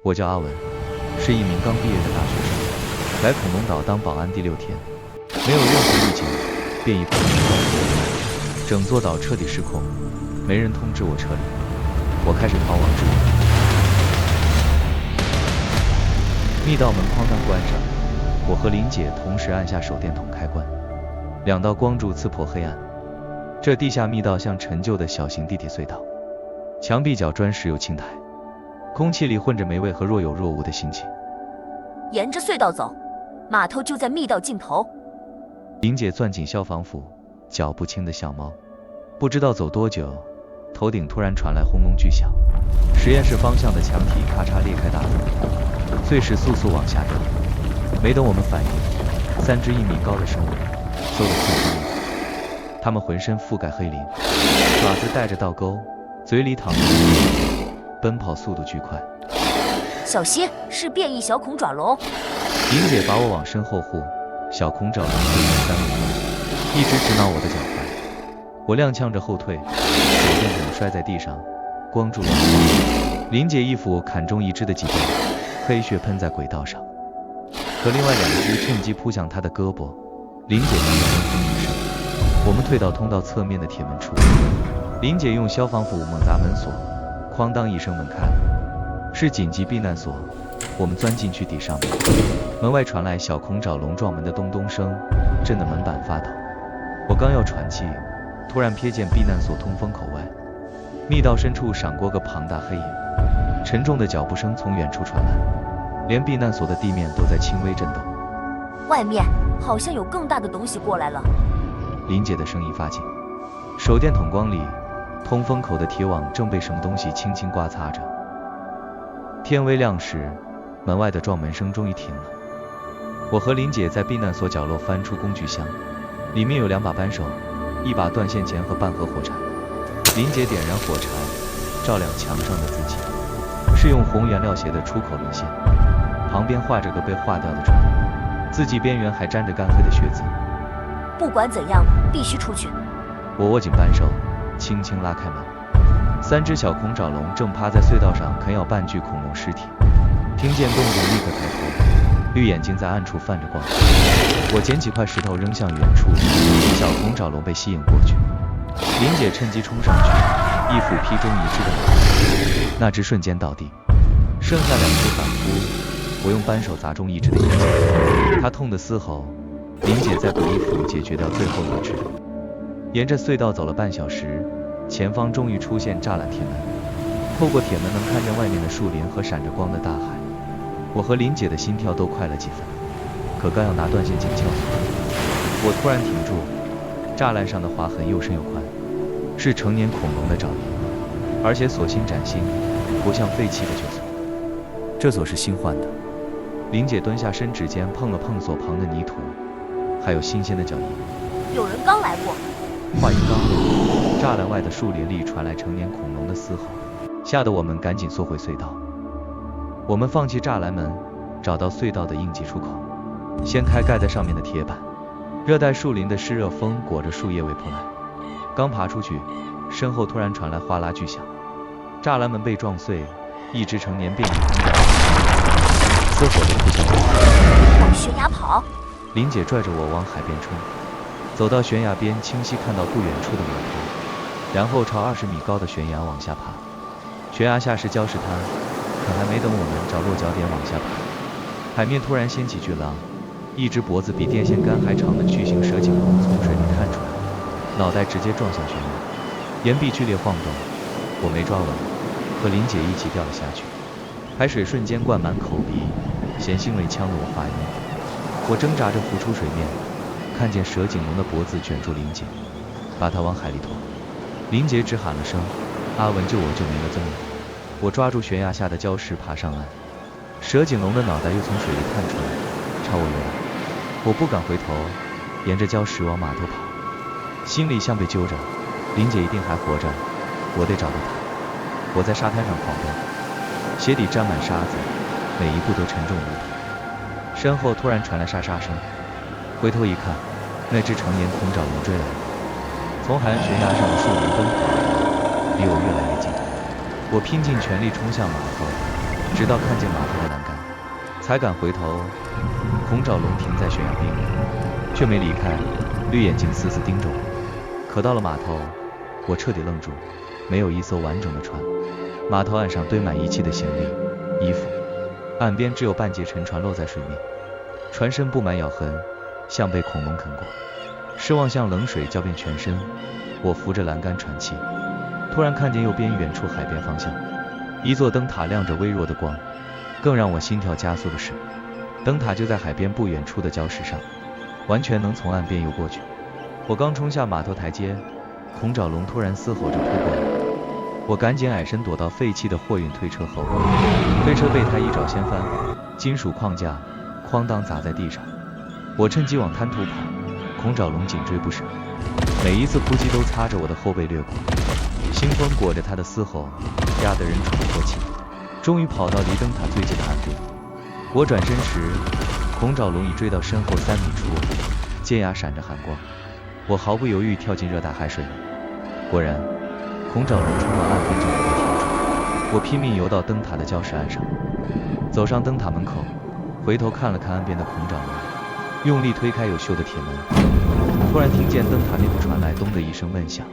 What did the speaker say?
我叫阿文，是一名刚毕业的大学生，来恐龙岛当保安第6天，没有任何预警，便以恐龙状态离开，整座岛彻底失控，没人通知我撤离，我开始逃亡之路。密道门哐当关上，我和林姐同时按下手电筒开关，2道光柱刺破黑暗。这地下密道像陈旧的小型地铁隧道，墙壁角砖石有青苔，空气里混着霉味和若有若无的腥气。沿着隧道走，码头就在密道尽头。林姐攥紧消防斧，脚步轻得像猫。不知道走多久，头顶突然传来轰隆巨响，实验室方向的墙体咔嚓裂开大洞，碎石簌簌往下掉。没等我们反应，3只1米高的生物嗖地窜出密道，它们浑身覆盖黑鳞，爪子带着倒钩，嘴里淌着血，奔跑速度巨快。小心，是变异小孔爪龙！林姐把我往身后护，小孔爪龙对面3米高，一直直挠我的脚踝。我踉跄着后退，手电筒摔在地上，光柱乱晃。林姐一斧砍中一只的脊背，黑血喷在轨道上。可另外2只趁机扑向她的胳膊，林姐听到闷哼一声。我们退到通道侧面的铁门处，林姐用消防斧猛砸门锁，哐当一声门开了，是紧急避难所。我们钻进去抵上面，门外传来小孔爪龙撞门的咚咚声，震得门板发抖。我刚要喘气，突然瞥见避难所通风口外，密道深处闪过个庞大黑影，沉重的脚步声从远处传来，连避难所的地面都在轻微震动。外面好像有更大的东西过来了。林姐的声音发近，手电筒光里，通风口的铁网正被什么东西轻轻刮擦着。天微亮时，门外的撞门声终于停了。我和林姐在避难所角落翻出工具箱，里面有2把扳手，1把断线钳和半盒火柴。林姐点燃火柴，照亮墙上的字迹，是用红颜料写的出口沦陷，旁边画着个被划掉的船，字迹边缘还沾着干黑的血渍。不管怎样，必须出去。我握紧扳手，轻轻拉开门。3只小孔爪龙正趴在隧道上啃咬半具恐龙尸体，听见动静立刻抬头，绿眼睛在暗处泛着光。我捡起块石头扔向远处，小孔爪龙被吸引过去。林姐趁机冲上去，一斧劈中一只的脑袋，那只瞬间倒地，剩下2只反扑。我用扳手砸中一只的眼睛，它痛得嘶吼。林姐再补一斧解决掉最后一只。沿着隧道走了半小时，前方终于出现栅栏铁门，透过铁门能看见外面的树林和闪着光的大海。我和林姐的心跳都快了几分，可刚要拿断线钳撬锁，我突然停住。栅栏上的划痕又深又宽，是成年恐龙的爪印，而且锁芯崭新，不像废弃的旧锁。这锁是新换的。林姐蹲下身，指尖碰了碰锁旁的泥土，还有新鲜的脚印。有人刚来过。话音刚落，栅栏外的树林里传来成年恐龙的嘶吼，吓得我们赶紧缩回隧道。我们放弃栅栏门，找到隧道的应急出口，掀开盖在上面的铁板。热带树林的湿热风裹着树叶围扑来，刚爬出去，身后突然传来哗啦巨响，栅栏门被撞碎，一只成年变异恐龙嘶吼着扑向我。往悬崖跑！林姐拽着我往海边冲，走到悬崖边，清晰看到不远处的码头，然后朝20米高的悬崖往下爬。悬崖下是礁石滩，可还没等我们找落脚点往下爬，海面突然掀起巨浪，一只脖子比电线杆还长的巨型蛇颈龙从水里探出来，脑袋直接撞向悬崖，岩壁剧烈晃动，我没抓稳，和林姐一起掉了下去。海水瞬间灌满口鼻，咸腥味呛得我发晕。我挣扎着浮出水面，看见蛇颈龙的脖子卷住林姐，把她往海里拖。林姐只喊了声阿文，救我，就没了踪影。我抓住悬崖下的礁石爬上岸，蛇颈龙的脑袋又从水里探出来，朝我游来。我不敢回头，沿着礁石往码头跑，心里像被揪着，林姐一定还活着，我得找到她。我在沙滩上狂奔，鞋底沾满沙子，每一步都沉重无比。身后突然传来沙沙声，回头一看，那只成年恐爪龙追来了，从海岸悬崖上的树林奔跑，离我越来越近。我拼尽全力冲向码头，直到看见码头的栏杆，才敢回头。孔爪龙停在悬崖边缘，却没离开，绿眼睛死死盯着我。可到了码头，我彻底愣住，没有一艘完整的船。码头岸上堆满遗弃的行李、衣服，岸边只有半截沉船露在水面，船身布满咬痕，像被恐龙啃过。失望像冷水浇遍全身，我扶着栏杆喘气。突然看见右边远处海边方向，一座灯塔亮着微弱的光。更让我心跳加速的是，灯塔就在海边不远处的礁石上，完全能从岸边游过去。我刚冲下码头台阶，孔爪龙突然嘶吼着扑过来，我赶紧矮身躲到废弃的货运推车后，推车被它一爪掀翻，金属框架哐当砸在地上。我趁机往滩涂跑，孔爪龙紧追不舍，每一次扑击都擦着我的后背掠过，腥风裹着它的嘶吼，压得人喘不过气。终于跑到离灯塔最近的岸边，我转身时，孔爪龙已追到身后3米处，尖牙闪着寒光。我毫不犹豫跳进热带海水里，果然，孔爪龙冲到岸边就没有停住。我拼命游到灯塔的礁石岸上，走上灯塔门口，回头看了看岸边的孔爪龙，用力推开有锈的铁门，突然听见灯塔内部传来咚的一声闷响。